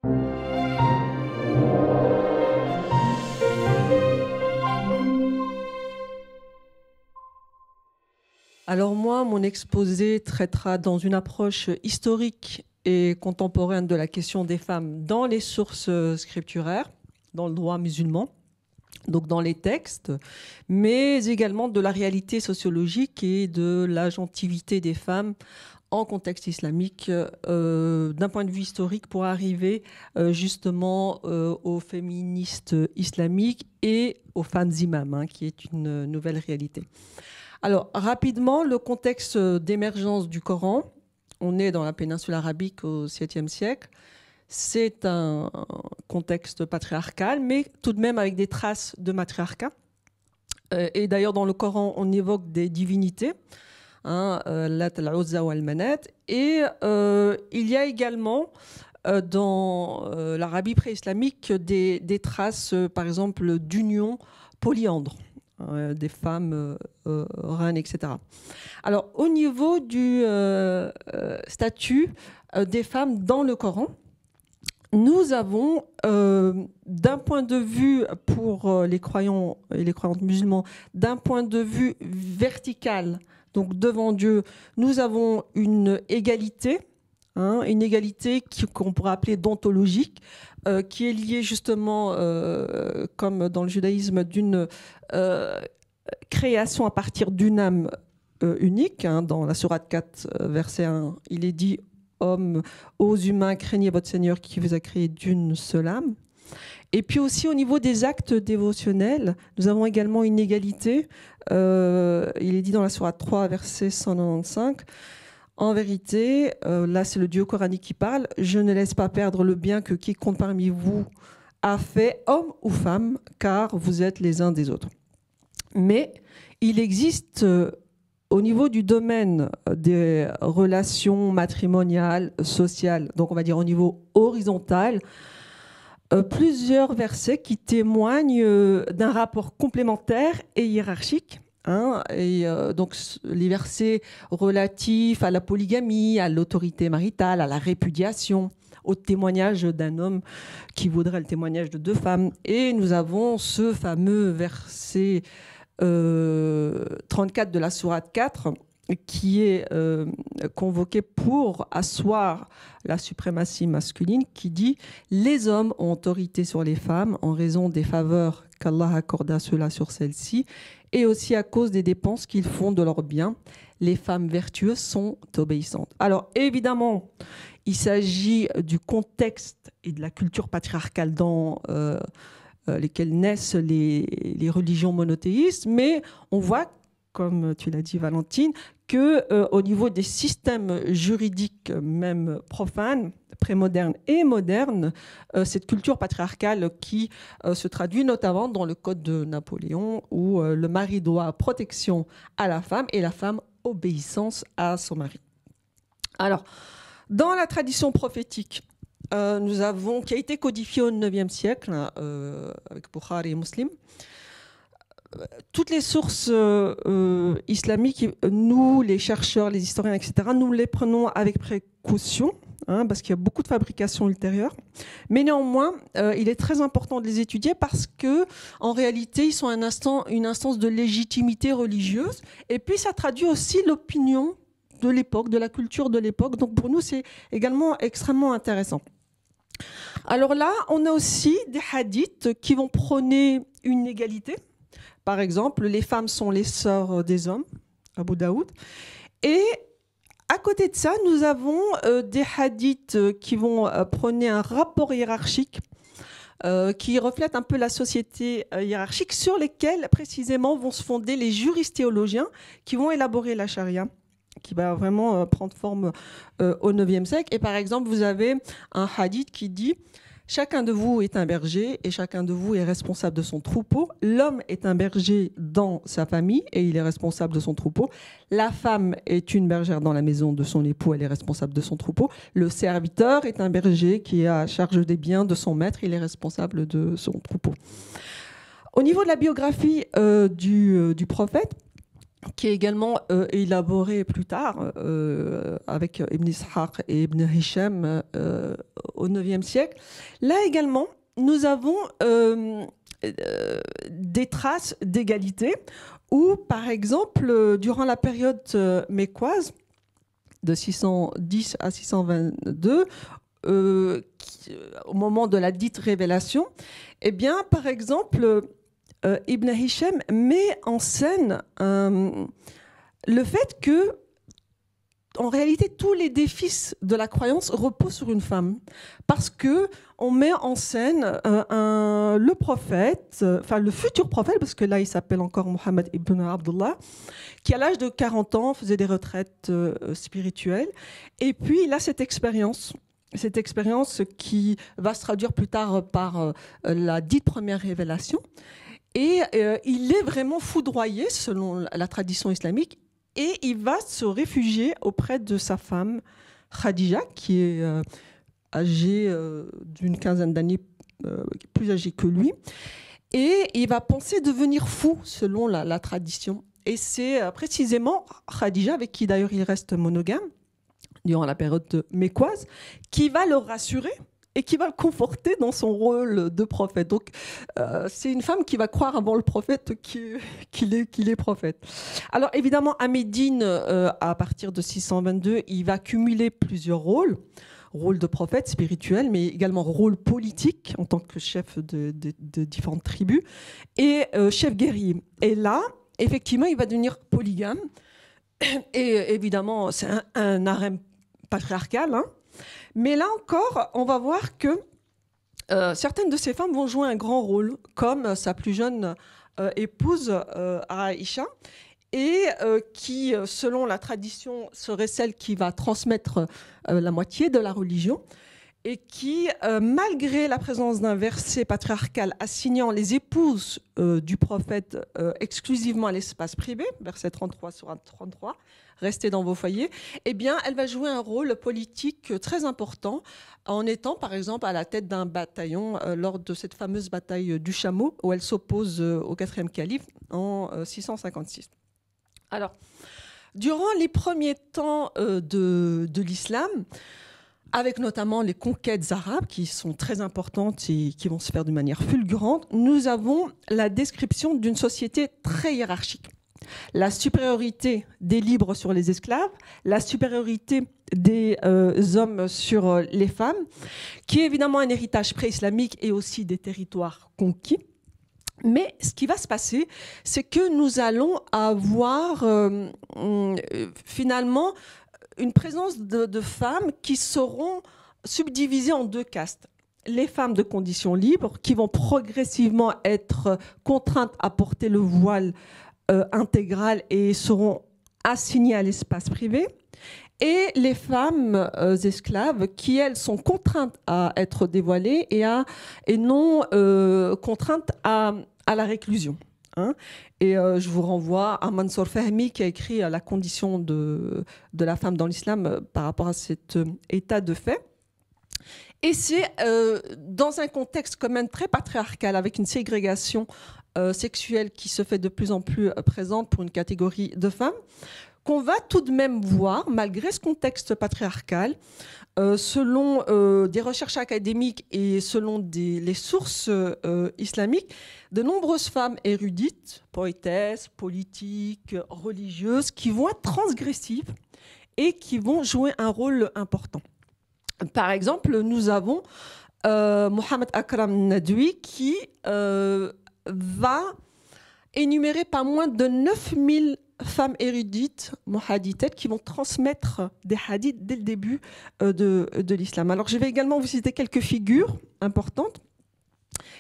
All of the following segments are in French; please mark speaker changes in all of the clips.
Speaker 1: Alors moi, mon exposé traitera dans une approche historique et contemporaine de la question des femmes dans les sources scripturaires, dans le droit musulman, donc dans les textes, mais également de la réalité sociologique et de l'agentivité des femmes en contexte islamique d'un point de vue historique pour arriver justement aux féministes islamiques et aux femmes imams, qui est une nouvelle réalité. Alors, rapidement, le contexte d'émergence du Coran. On est dans la péninsule arabique au 7e siècle. C'est un contexte patriarcal, mais tout de même avec des traces de matriarcat. Et d'ailleurs, dans le Coran, on évoque des divinités, Lat al-Uzza ou al-Manat. Et il y a également dans l'Arabie pré-islamique des traces, par exemple, d'union polyandre. Des femmes reines, etc. Alors, au niveau du statut des femmes dans le Coran, nous avons, d'un point de vue pour les croyants et les croyantes musulmans, d'un point de vue vertical, donc devant Dieu, nous avons une égalité, une égalité qu'on pourrait appeler d'ontologique, qui est liée justement, comme dans le judaïsme, d'une création à partir d'une âme unique. Dans la sourate 4, verset 1, il est dit « Hommes, ô humains, craignez votre Seigneur qui vous a créé d'une seule âme ». Et puis aussi au niveau des actes dévotionnels, nous avons également une égalité. Il est dit dans la sourate 3, verset 195, en vérité, là c'est le Dieu coranique qui parle, je ne laisse pas perdre le bien que quiconque parmi vous a fait, homme ou femme, car vous êtes les uns des autres. Mais il existe au niveau du domaine des relations matrimoniales, sociales, donc on va dire au niveau horizontal, plusieurs versets qui témoignent d'un rapport complémentaire et hiérarchique. Donc les versets relatifs à la polygamie, à l'autorité maritale, à la répudiation, au témoignage d'un homme qui voudrait le témoignage de deux femmes. Et nous avons ce fameux verset 34 de la sourate 4 qui est convoqué pour asseoir la suprématie masculine, qui dit « Les hommes ont autorité sur les femmes en raison des faveurs qu'Allah accorde à ceux-là sur celles-ci, et aussi à cause des dépenses qu'ils font de leurs biens. Les femmes vertueuses sont obéissantes. » Alors évidemment, il s'agit du contexte et de la culture patriarcale dans lesquelles naissent les religions monothéistes, mais on voit, comme tu l'as dit Valentine, qu'au niveau des systèmes juridiques, même profanes, prémodernes et modernes, cette culture patriarcale qui se traduit notamment dans le Code de Napoléon, où le mari doit protection à la femme et la femme obéissance à son mari. Alors, dans la tradition prophétique, nous avons, qui a été codifiée au IXe siècle, avec Bukhari et Muslim, toutes les sources islamiques, nous, les chercheurs, les historiens, etc., nous les prenons avec précaution, parce qu'il y a beaucoup de fabrication ultérieure. Mais néanmoins, il est très important de les étudier parce que, en réalité, ils sont une instance de légitimité religieuse. Et puis, ça traduit aussi l'opinion de l'époque, de la culture de l'époque. Donc, pour nous, c'est également extrêmement intéressant. Alors là, on a aussi des hadiths qui vont prôner une égalité. Par exemple, les femmes sont les sœurs des hommes, Abu Daoud. Et à côté de ça, nous avons des hadiths qui vont prôner un rapport hiérarchique qui reflète un peu la société hiérarchique sur lesquels précisément vont se fonder les juristes théologiens qui vont élaborer la charia, qui va vraiment prendre forme au IXe siècle. Et par exemple, vous avez un hadith qui dit « Chacun de vous est un berger et chacun de vous est responsable de son troupeau. L'homme est un berger dans sa famille et il est responsable de son troupeau. La femme est une bergère dans la maison de son époux, elle est responsable de son troupeau. Le serviteur est un berger qui est à charge des biens de son maître, il est responsable de son troupeau. » Au niveau de la biographie du prophète, qui est également élaboré plus tard avec Ibn Ishaq et Ibn Hisham au IXe siècle. Là également, nous avons des traces d'égalité où, par exemple, durant la période mécoise, de 610 à 622, au moment de la dite révélation, eh bien, par exemple, Ibn Hisham met en scène le fait que, en réalité, tous les défis de la croyance reposent sur une femme. Parce qu'on met en scène le prophète, enfin le futur prophète, parce que là, il s'appelle encore Mohammed ibn Abdullah, qui, à l'âge de 40 ans, faisait des retraites spirituelles. Et puis, il a cette expérience qui va se traduire plus tard par la dite première révélation. Et il est vraiment foudroyé, selon la tradition islamique, et il va se réfugier auprès de sa femme, Khadija, qui est âgée d'une quinzaine d'années, plus âgée que lui. Et il va penser devenir fou, selon la tradition. Et c'est précisément Khadija, avec qui d'ailleurs il reste monogame, durant la période mécoise, qui va le rassurer et qui va le conforter dans son rôle de prophète. Donc, c'est une femme qui va croire avant le prophète qu'il est prophète. Alors, évidemment, à Médine, à partir de 622, il va cumuler plusieurs rôles de prophète spirituel, mais également rôle politique en tant que chef de différentes tribus et chef guerrier. Et là, effectivement, il va devenir polygame. Et évidemment, c'est un harem patriarcal, hein. Mais là encore, on va voir que certaines de ces femmes vont jouer un grand rôle, comme sa plus jeune épouse Aïcha, et qui, selon la tradition, serait celle qui va transmettre la moitié de la religion, et qui, malgré la présence d'un verset patriarcal assignant les épouses du prophète exclusivement à l'espace privé, verset 33 sur 33, restez dans vos foyers, eh bien, elle va jouer un rôle politique très important en étant, par exemple, à la tête d'un bataillon lors de cette fameuse bataille du Chameau, où elle s'oppose au 4e calife en 656. Alors, durant les premiers temps de l'islam, avec notamment les conquêtes arabes qui sont très importantes et qui vont se faire de manière fulgurante, nous avons la description d'une société très hiérarchique. La supériorité des libres sur les esclaves, la supériorité des hommes sur les femmes, qui est évidemment un héritage pré-islamique et aussi des territoires conquis. Mais ce qui va se passer, c'est que nous allons avoir finalement une présence de femmes qui seront subdivisées en deux castes. Les femmes de condition libre, qui vont progressivement être contraintes à porter le voile intégral et seront assignées à l'espace privé. Et les femmes esclaves qui, elles, sont contraintes à être dévoilées et non contraintes à la réclusion. Hein. Et je vous renvoie à Mansour Fahmi qui a écrit La condition de la femme dans l'islam par rapport à cet état de fait. Et c'est dans un contexte quand même très patriarcal, avec une ségrégation sexuelle qui se fait de plus en plus présente pour une catégorie de femmes, qu'on va tout de même voir, malgré ce contexte patriarcal, selon des recherches académiques et selon les sources islamiques, de nombreuses femmes érudites, poétesses, politiques, religieuses, qui vont être transgressives et qui vont jouer un rôle important. Par exemple, nous avons Mohamed Akram Nadwi qui va énumérer pas moins de 9000 femmes érudites, muhadithates, qui vont transmettre des hadiths dès le début de l'islam. Alors, je vais également vous citer quelques figures importantes.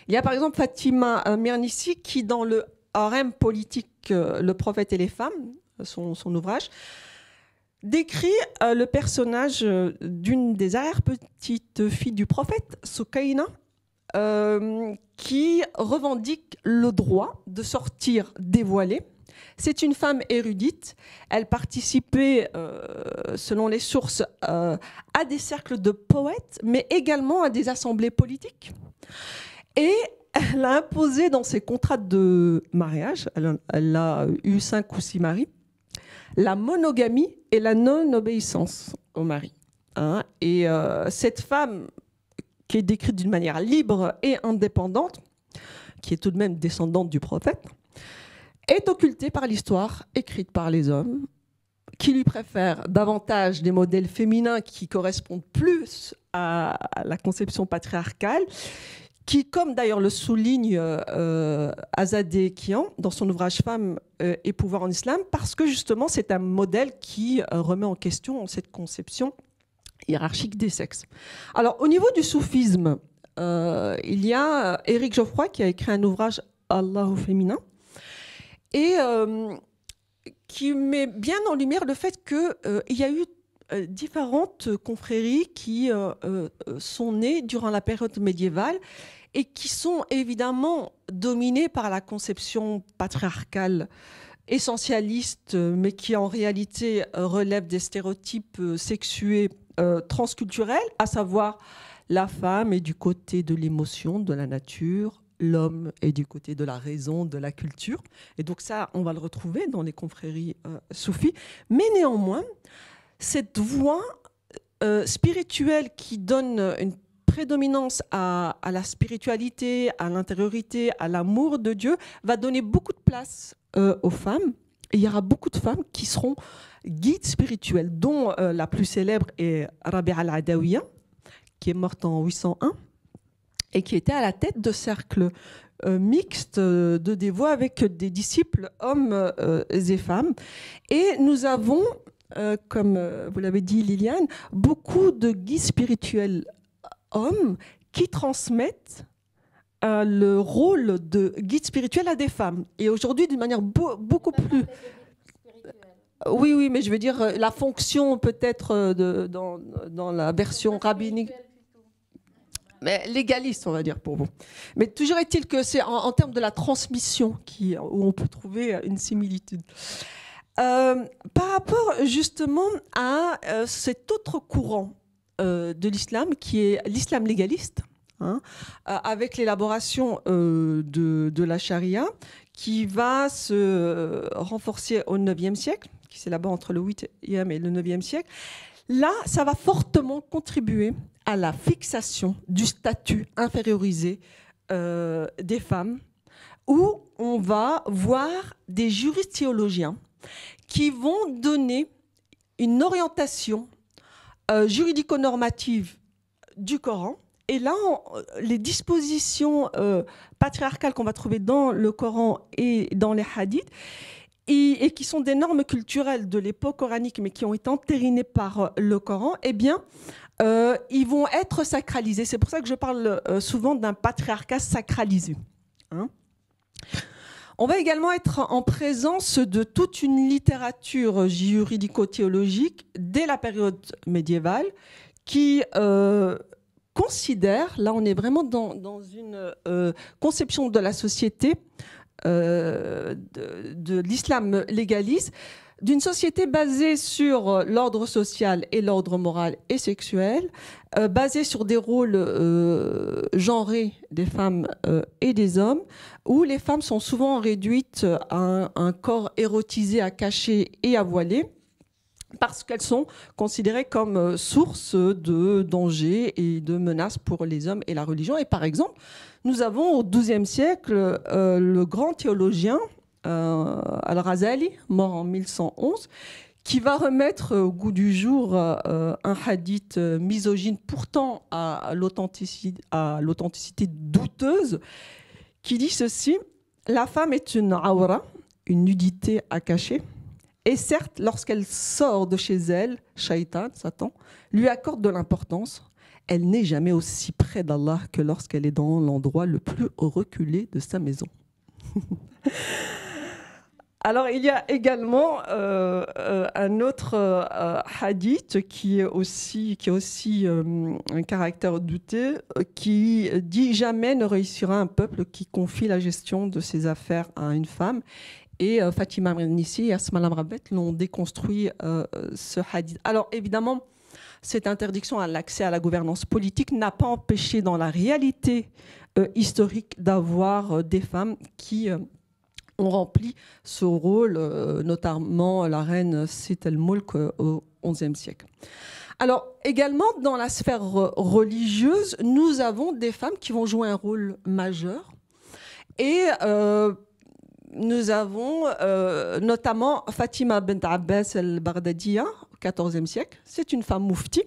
Speaker 1: Il y a par exemple Fatima Mernissi qui, dans le harem politique, le prophète et les femmes, son ouvrage, décrit le personnage d'une des arrière-petites filles du prophète, Soukaina, qui revendique le droit de sortir dévoilée. C'est une femme érudite. Elle participait, selon les sources, à des cercles de poètes, mais également à des assemblées politiques. Et elle a imposé dans ses contrats de mariage, elle a eu 5 ou 6 maris, la monogamie et la non-obéissance au mari. Hein. Et cette femme, qui est décrite d'une manière libre et indépendante, qui est tout de même descendante du prophète, est occultée par l'histoire écrite par les hommes, qui lui préfèrent davantage des modèles féminins qui correspondent plus à la conception patriarcale, qui, comme d'ailleurs le souligne Azadeh Kian dans son ouvrage Femmes et pouvoir en islam, parce que justement c'est un modèle qui remet en question cette conception hiérarchique des sexes. Alors au niveau du soufisme, il y a Éric Geoffroy qui a écrit un ouvrage Allah au féminin et qui met bien en lumière le fait qu'il y a eu différentes confréries qui sont nées durant la période médiévale et qui sont évidemment dominées par la conception patriarcale essentialiste, mais qui en réalité relèvent des stéréotypes sexués transculturels, à savoir la femme est du côté de l'émotion, de la nature, l'homme est du côté de la raison, de la culture. Et donc ça, on va le retrouver dans les confréries soufis. Mais néanmoins, cette voie spirituelle qui donne une prédominance à la spiritualité, à l'intériorité, à l'amour de Dieu, va donner beaucoup de place aux femmes. Et il y aura beaucoup de femmes qui seront guides spirituels, dont la plus célèbre est Rabi'a al-Adawiya, qui est morte en 801, et qui était à la tête de cercles mixtes de dévots avec des disciples hommes et femmes. Et nous avons, comme vous l'avez dit Liliane, beaucoup de guides spirituels hommes qui transmettent le rôle de guide spirituel à des femmes. Et aujourd'hui, d'une manière beaucoup plus... Oui, mais je veux dire la fonction peut-être dans la version rabbinique. Mais légaliste, on va dire, pour vous. Mais toujours est-il que c'est en termes de la transmission où on peut trouver une similitude. Par rapport justement à cet autre courant de l'islam, qui est l'islam légaliste, hein, avec l'élaboration de la charia, qui va se renforcer au IXe siècle, qui s'élabore entre le 8e et le 9e siècle. Là, ça va fortement contribuer à la fixation du statut infériorisé des femmes, où on va voir des juristes théologiens qui vont donner une orientation juridico-normative du Coran. Et là, les dispositions patriarcales qu'on va trouver dans le Coran et dans les hadiths, et qui sont des normes culturelles de l'époque coranique, mais qui ont été entérinées par le Coran, eh bien, ils vont être sacralisés. C'est pour ça que je parle souvent d'un patriarcat sacralisé. Hein. On va également être en présence de toute une littérature juridico-théologique dès la période médiévale qui considère, là on est vraiment dans une conception de la société, de l'islam légaliste, d'une société basée sur l'ordre social et l'ordre moral et sexuel, basée sur des rôles genrés des femmes et des hommes, où les femmes sont souvent réduites à un corps érotisé, à cacher et à voiler, parce qu'elles sont considérées comme source de dangers et de menaces pour les hommes et la religion. Et par exemple, nous avons au XIIe siècle le grand théologien Al-Ghazali, mort en 1111, qui va remettre au goût du jour un hadith misogyne, pourtant à l'authenticité douteuse, qui dit ceci: la femme est une awra, une nudité à cacher, et certes, lorsqu'elle sort de chez elle, Shaitan, Satan, lui accorde de l'importance. Elle n'est jamais aussi près d'Allah que lorsqu'elle est dans l'endroit le plus reculé de sa maison. Alors, il y a également un autre hadith qui est aussi un caractère douté, qui dit « Jamais ne réussira un peuple qui confie la gestion de ses affaires à une femme ». Et Fatima Mernissi et Asma Lamrabet l'ont déconstruit, ce hadith. Alors, évidemment, cette interdiction à l'accès à la gouvernance politique n'a pas empêché dans la réalité historique d'avoir des femmes qui ont rempli ce rôle, notamment la reine Sit el-Mulk au XIe siècle. Alors, également, dans la sphère religieuse, nous avons des femmes qui vont jouer un rôle majeur. Et nous avons notamment Fatima bint Abbas el-Baghdadiya, au XIVe siècle. C'est une femme moufti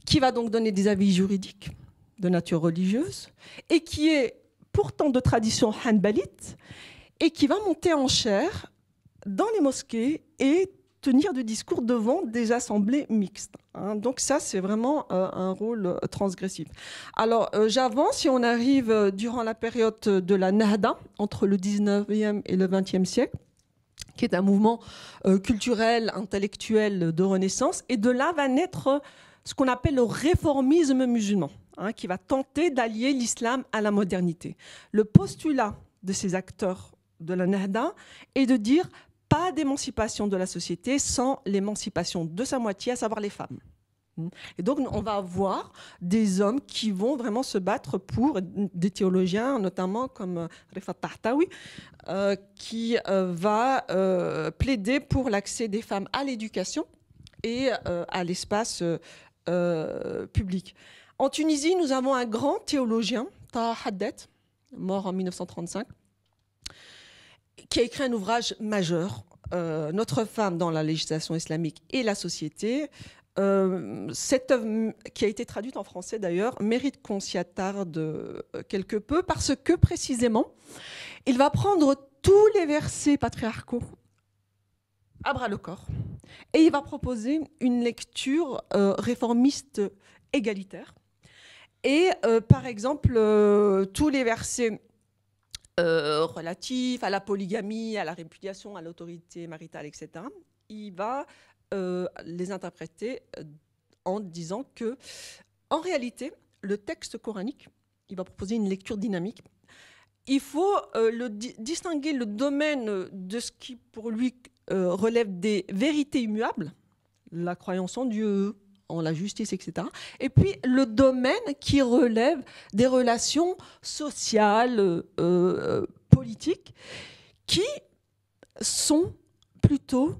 Speaker 1: qui va donc donner des avis juridiques de nature religieuse et qui est pourtant de tradition hanbalite et qui va monter en chaire dans les mosquées et tenir des discours devant des assemblées mixtes. Donc ça, c'est vraiment un rôle transgressif. Alors, j'avance, si on arrive durant la période de la Nahda, entre le 19e et le 20e siècle, qui est un mouvement culturel, intellectuel de renaissance, et de là va naître ce qu'on appelle le réformisme musulman, qui va tenter d'allier l'islam à la modernité. Le postulat de ces acteurs de la Nahda est de dire pas d'émancipation de la société sans l'émancipation de sa moitié, à savoir les femmes. Et donc, on va avoir des hommes qui vont vraiment se battre pour des théologiens, notamment comme Rifat Tahtawi, qui va plaider pour l'accès des femmes à l'éducation et à l'espace public. En Tunisie, nous avons un grand théologien, Taha Haddet, mort en 1935, qui a écrit un ouvrage majeur, Notre femme dans la législation islamique et la société. Cette œuvre, qui a été traduite en français d'ailleurs, mérite qu'on s'y attarde quelque peu parce que précisément, il va prendre tous les versets patriarcaux à bras le corps et il va proposer une lecture réformiste égalitaire. Et par exemple, tous les versets relatifs à la polygamie, à la répudiation, à l'autorité maritale, etc., il va les interpréter en disant que, en réalité, le texte coranique, il va proposer une lecture dynamique. Il faut distinguer le domaine de ce qui, pour lui, relève des vérités immuables, la croyance en Dieu, en la justice, etc. Et puis le domaine qui relève des relations sociales, politiques, qui sont plutôt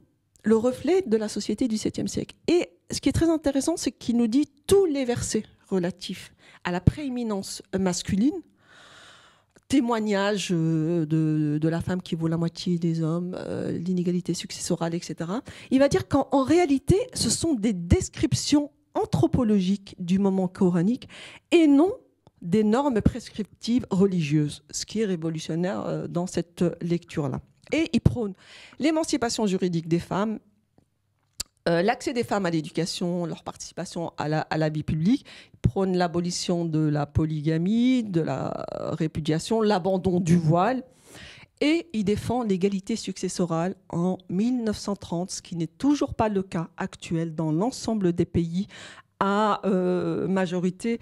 Speaker 1: le reflet de la société du XVIIe siècle. Et ce qui est très intéressant, c'est qu'il nous dit tous les versets relatifs à la prééminence masculine, témoignage de la femme qui vaut la moitié des hommes, l'inégalité successorale, etc. Il va dire qu'en réalité, ce sont des descriptions anthropologiques du moment coranique et non des normes prescriptives religieuses, ce qui est révolutionnaire dans cette lecture-là. Et il prône l'émancipation juridique des femmes, l'accès des femmes à l'éducation, leur participation à la vie publique. Il prône l'abolition de la polygamie, de la répudiation, l'abandon du voile. Et il défend l'égalité successorale en 1930, ce qui n'est toujours pas le cas actuel dans l'ensemble des pays à majorité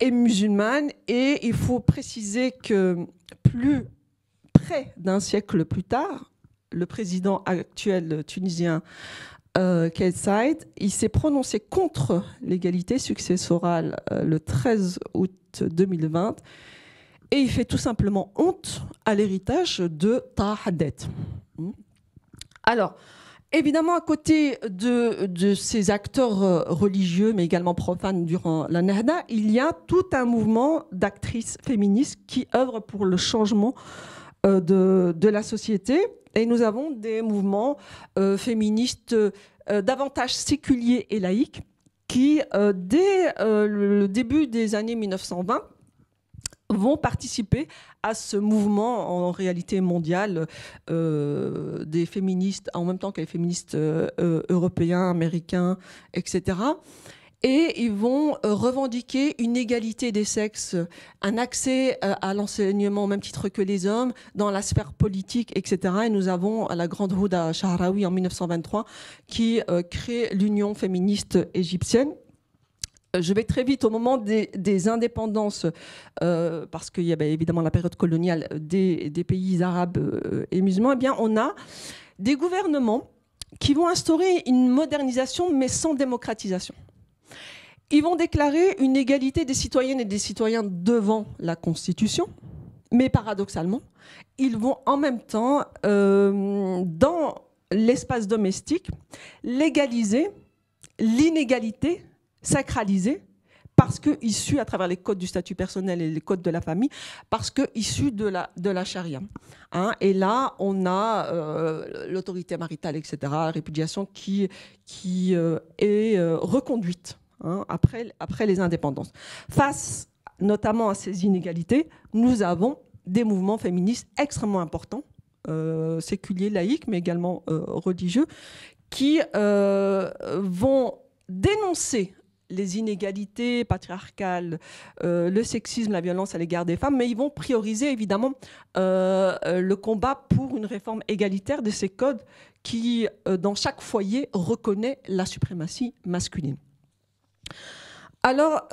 Speaker 1: et musulmane. Et il faut préciser que plus près d'un siècle plus tard, le président actuel tunisien, Kais Saied, il s'est prononcé contre l'égalité successorale le 13 août 2020 et il fait tout simplement honte à l'héritage de Taha Haddet. Alors, évidemment, à côté de ces acteurs religieux, mais également profanes durant la Nahda, il y a tout un mouvement d'actrices féministes qui œuvrent pour le changement de la société. Et nous avons des mouvements féministes davantage séculiers et laïques qui, dès le début des années 1920, vont participer à ce mouvement en réalité mondial des féministes, en même temps que les féministes européens, américains, etc. Et ils vont revendiquer une égalité des sexes, un accès à l'enseignement au même titre que les hommes, dans la sphère politique, etc. Et nous avons la grande Houda Shahraoui en 1923 qui crée l'Union féministe égyptienne. Je vais très vite au moment des indépendances, parce qu'il y avait évidemment la période coloniale des pays arabes et musulmans. Eh bien, on a des gouvernements qui vont instaurer une modernisation, mais sans démocratisation. Ils vont déclarer une égalité des citoyennes et des citoyens devant la Constitution, Mais paradoxalement, ils vont en même temps, dans l'espace domestique, légaliser l'inégalité, sacraliser, parce que issu à travers les codes du statut personnel et les codes de la famille, parce que issu de la charia. Hein, et là, on a l'autorité maritale, etc., la répudiation qui est reconduite, hein, après les indépendances. Face notamment à ces inégalités, nous avons des mouvements féministes extrêmement importants, séculiers, laïques, mais également religieux, qui vont dénoncer les inégalités patriarcales, le sexisme, la violence à l'égard des femmes, mais ils vont prioriser évidemment le combat pour une réforme égalitaire de ces codes qui, dans chaque foyer, reconnaît la suprématie masculine. Alors,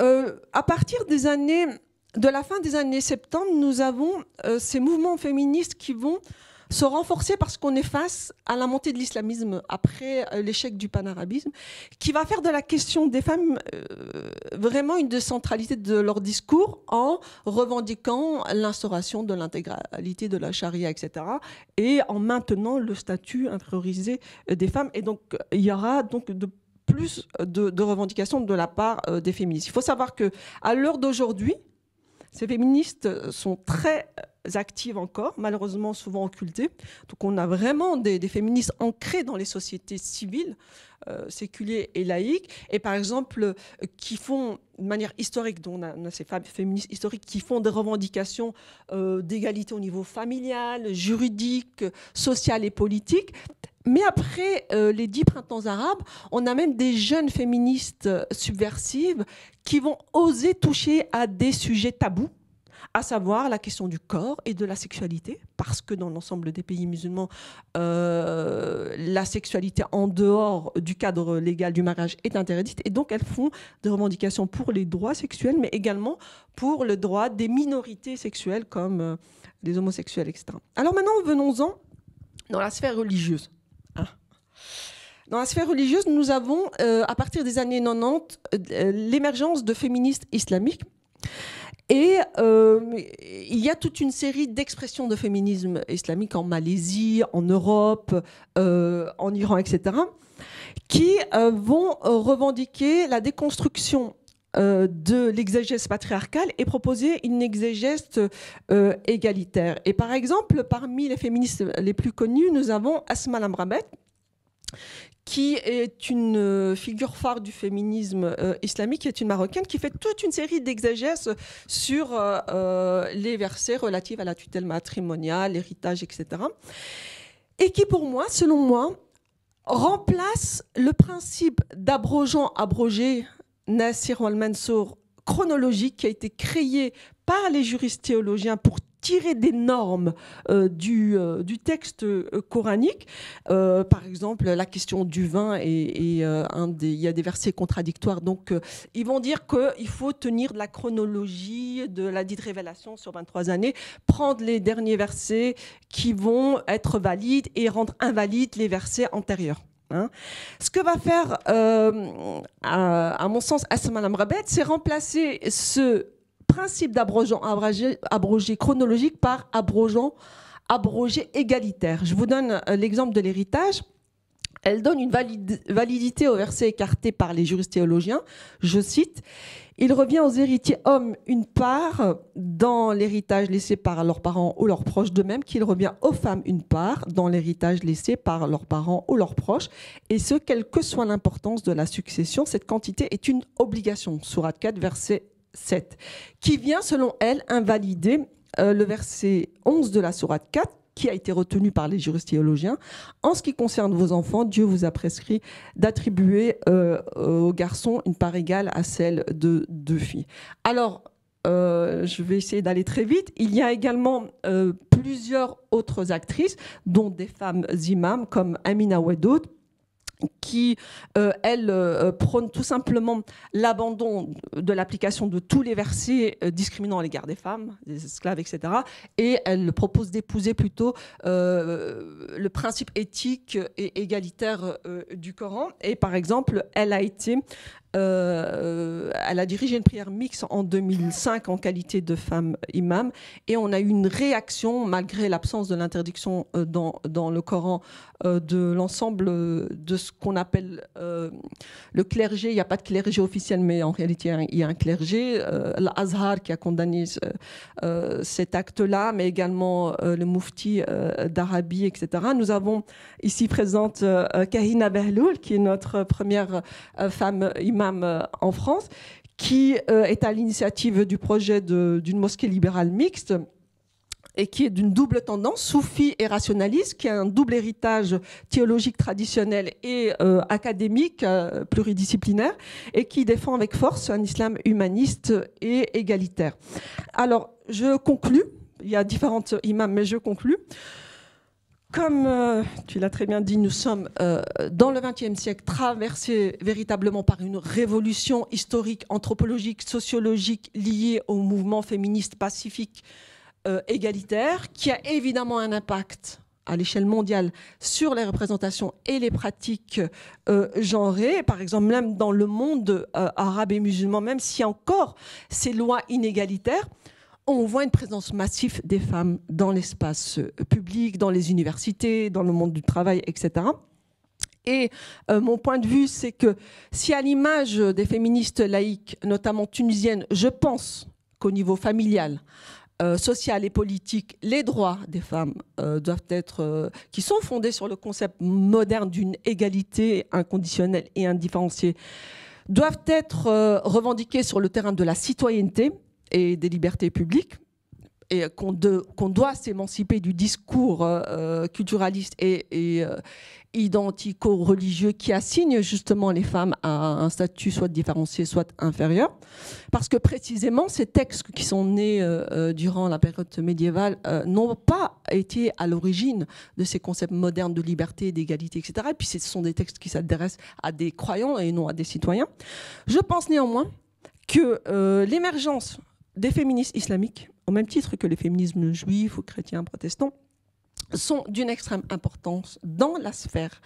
Speaker 1: à partir de la fin des années 70, nous avons ces mouvements féministes qui vont se renforcer parce qu'on est face à la montée de l'islamisme après l'échec du panarabisme, qui va faire de la question des femmes vraiment une des centralités de leur discours en revendiquant l'instauration de l'intégralité de la charia, etc., et en maintenant le statut intériorisé des femmes. Et donc, il y aura donc plus de revendications de la part des féministes. Il faut savoir qu'à l'heure d'aujourd'hui, ces féministes sont très actives encore, malheureusement souvent occultées. Donc on a vraiment des féministes ancrées dans les sociétés civiles, séculières et laïques, et par exemple qui font de manière historique, dont on a ces femmes féministes historiques qui font des revendications d'égalité au niveau familial, juridique, social et politique. Mais après les 10 printemps arabes, on a même des jeunes féministes subversives qui vont oser toucher à des sujets tabous, à savoir la question du corps et de la sexualité, parce que dans l'ensemble des pays musulmans, la sexualité en dehors du cadre légal du mariage est interdite, et donc elles font des revendications pour les droits sexuels, mais également pour le droit des minorités sexuelles comme les homosexuels, etc. Alors maintenant, venons-en dans la sphère religieuse. Dans la sphère religieuse, nous avons, à partir des années 90, l'émergence de féministes islamiques. Et il y a toute une série d'expressions de féminisme islamique en Malaisie, en Europe, en Iran, etc., qui vont revendiquer la déconstruction de l'exégèse patriarcale et proposer une exégèse égalitaire. Et par exemple, parmi les féministes les plus connues, nous avons Asma Lamrabet, qui est une figure phare du féminisme islamique, qui est une Marocaine, qui fait toute une série d'exégèses sur les versets relatifs à la tutelle matrimoniale, l'héritage, etc. Et qui, pour moi, selon moi, remplace le principe abrogé, Nasir al-Mansour, chronologique, qui a été créé par les juristes théologiens pour tirer des normes du texte coranique. Par exemple, la question du vin, il y a des versets contradictoires. Donc, ils vont dire qu'il faut tenir de la chronologie de la dite révélation sur 23 années, prendre les derniers versets qui vont être valides et rendre invalides les versets antérieurs. Hein. Ce que va faire, à mon sens, Asma Lamrabet, c'est remplacer ce principe abrogé chronologique par abrogé égalitaire. Je vous donne l'exemple de l'héritage. Elle donne une validité au verset écarté par les juristes théologiens. Je cite: « Il revient aux héritiers hommes une part dans l'héritage laissé par leurs parents ou leurs proches, de même qu'il revient aux femmes une part dans l'héritage laissé par leurs parents ou leurs proches, et ce, quelle que soit l'importance de la succession, cette quantité est une obligation. » Sourate 4, verset 7, qui vient, selon elle, invalider le verset 11 de la Sourate 4, qui a été retenu par les juristes théologiens. En ce qui concerne vos enfants, Dieu vous a prescrit d'attribuer aux garçons une part égale à celle de 2 filles. Alors, je vais essayer d'aller très vite. Il y a également plusieurs autres actrices, dont des femmes imams comme Amina Weddoud, qui, elle, prône tout simplement l'abandon de l'application de tous les versets discriminant à l'égard des femmes, des esclaves, etc. Et elle propose d'épouser plutôt le principe éthique et égalitaire du Coran. Et par exemple, elle a été Elle a dirigé une prière mixte en 2005 en qualité de femme imam. Et on a eu une réaction, malgré l'absence de l'interdiction dans le Coran, de l'ensemble de ce qu'on appelle le clergé. Il n'y a pas de clergé officiel, mais en réalité, il y a un clergé. L'Azhar qui a condamné cet acte-là, mais également le Mufti d'Arabie, etc. Nous avons ici présente Kahina Behloul, qui est notre première femme imam en France, qui est à l'initiative du projet d'une mosquée libérale mixte et qui est d'une double tendance, soufie et rationaliste, qui a un double héritage théologique traditionnel et académique, pluridisciplinaire, et qui défend avec force un islam humaniste et égalitaire. Alors, je conclus. Il y a différentes imams, mais je conclus. Comme tu l'as très bien dit, nous sommes dans le XXe siècle traversés véritablement par une révolution historique, anthropologique, sociologique liée au mouvement féministe pacifique égalitaire, qui a évidemment un impact à l'échelle mondiale sur les représentations et les pratiques genrées. Par exemple, même dans le monde arabe et musulman, même s'il y a encore ces lois inégalitaires, on voit une présence massive des femmes dans l'espace public, dans les universités, dans le monde du travail, etc. Et mon point de vue, c'est que si à l'image des féministes laïques, notamment tunisiennes, je pense qu'au niveau familial, social et politique, les droits des femmes doivent être, qui sont fondés sur le concept moderne d'une égalité inconditionnelle et indifférenciée, doivent être revendiqués sur le terrain de la citoyenneté et des libertés publiques, et qu'on doit s'émanciper du discours culturaliste et identico-religieux qui assigne justement les femmes à un statut soit différencié, soit inférieur. Parce que précisément, ces textes qui sont nés durant la période médiévale n'ont pas été à l'origine de ces concepts modernes de liberté, d'égalité, etc. Et puis ce sont des textes qui s'adressent à des croyants et non à des citoyens. Je pense néanmoins que l'émergence des féministes islamiques, au même titre que les féminismes juifs ou chrétiens protestants, sont d'une extrême importance dans la sphère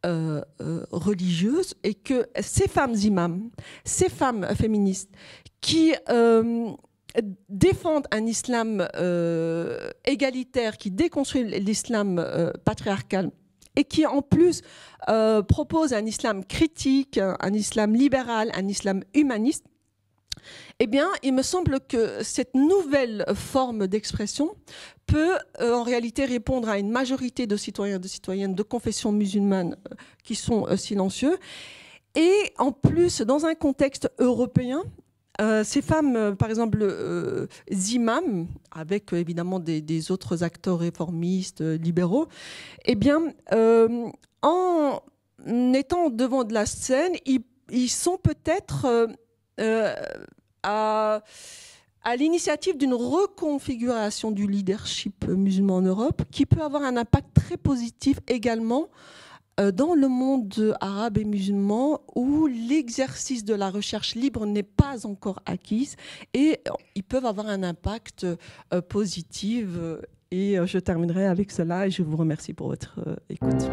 Speaker 1: religieuse, et que ces femmes imams, ces femmes féministes qui défendent un islam égalitaire, qui déconstruit l'islam patriarcal, et qui en plus proposent un islam critique, un islam libéral, un islam humaniste, eh bien, il me semble que cette nouvelle forme d'expression peut en réalité répondre à une majorité de citoyens et de citoyennes de confession musulmane qui sont silencieux. Et en plus, dans un contexte européen, ces femmes, par exemple, imams, avec évidemment des autres acteurs réformistes, libéraux, eh bien, en étant devant de la scène, ils sont peut-être à l'initiative d'une reconfiguration du leadership musulman en Europe, qui peut avoir un impact très positif également dans le monde arabe et musulman, où l'exercice de la recherche libre n'est pas encore acquis, et ils peuvent avoir un impact positif. Et je terminerai avec cela, et je vous remercie pour votre écoute.